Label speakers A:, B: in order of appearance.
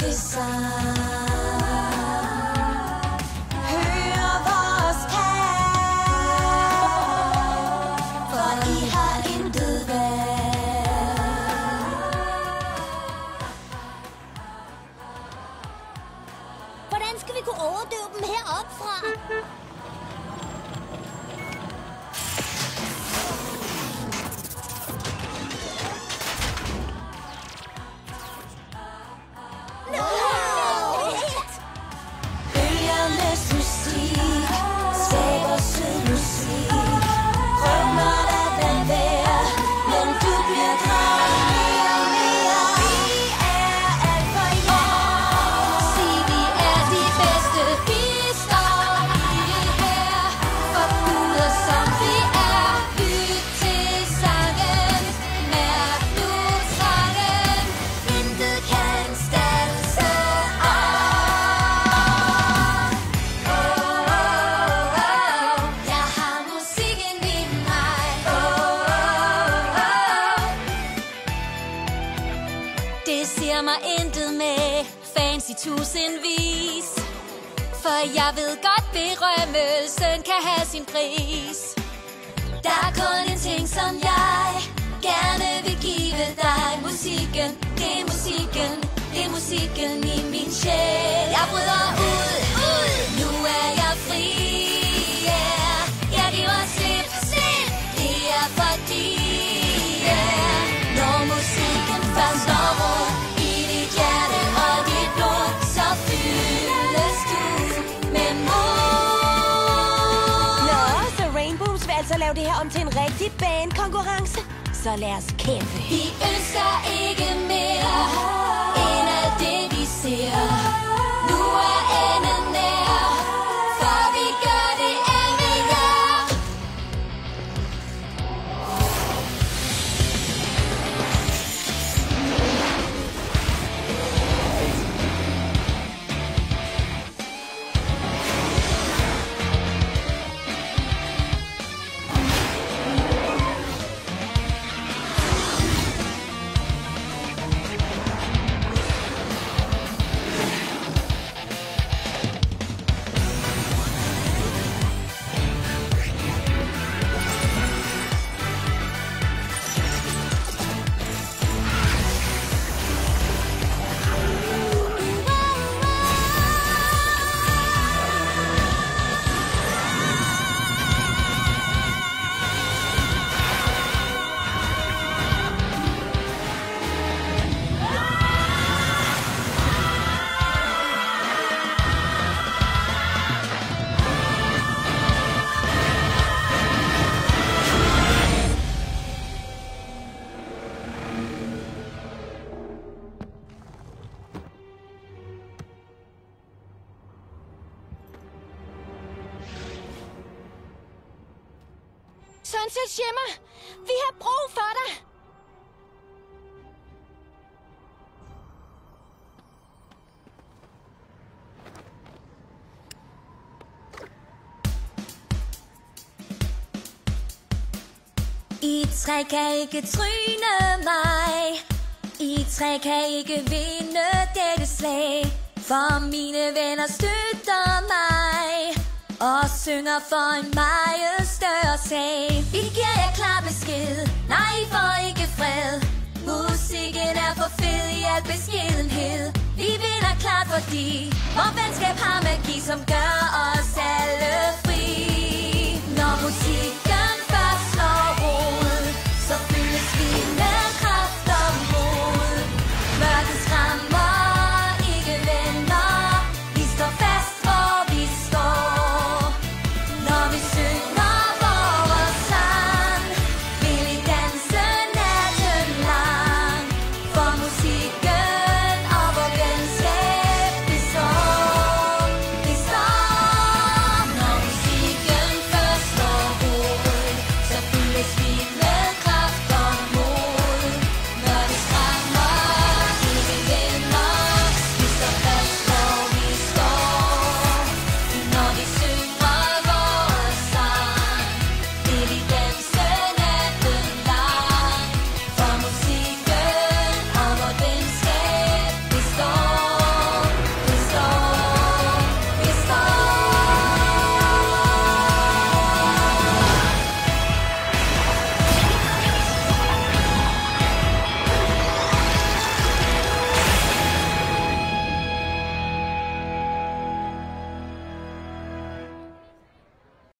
A: danske sang. Hør vores kald, for I har intet værd.
B: Hvordan skal vi kunne overdøve dem heroppe fra?
A: Bølgernes musik skaber sød musik. Drømmer at den vær, men du bliver draget mere og mere. Vi er alt for jer.
B: Sig, vi er de bedste. Vi står i det her. Forguder som vi er. Lyt til sangen. Mærk nu trangen.
A: Intet kan standse os.
B: Jeg har musikken i mig. Det siger mig intet med fans i tusindvis. For jeg ved godt, berømmelsen kan have sin pris. Der er kun en ting, som jeg gerne vil give dig. Musikken, det er musikken, det er musikken i min sjæl. Jeg bryder ud, nu er jeg fri. Yeah. Jeg giver slip, det er fordi når musikken først slår rod i dit hjerte og dit blod, så fyldes du med mod.
C: Nå, så Rainbows vil altså lave det her om til en rigtig bandkonkurrence. Så lad os kæmpe.
B: Vi ønsker ikke mere end alt det vi ser. Nu er enden nær, for vi gør det alt vi gør.
C: Sunset Shimmer, vi har brug for dig.
B: I tre kan ikke tryne mig. I tre kan ikke vinde dette slag. For mine venner støtter mig og synger for en meget større sag. Vi giver jer klar besked, nej I får ikke fred. Musikken er for fed i al beskedenhed. Vi vinder klart fordi vor venskab har magi, som gør os alle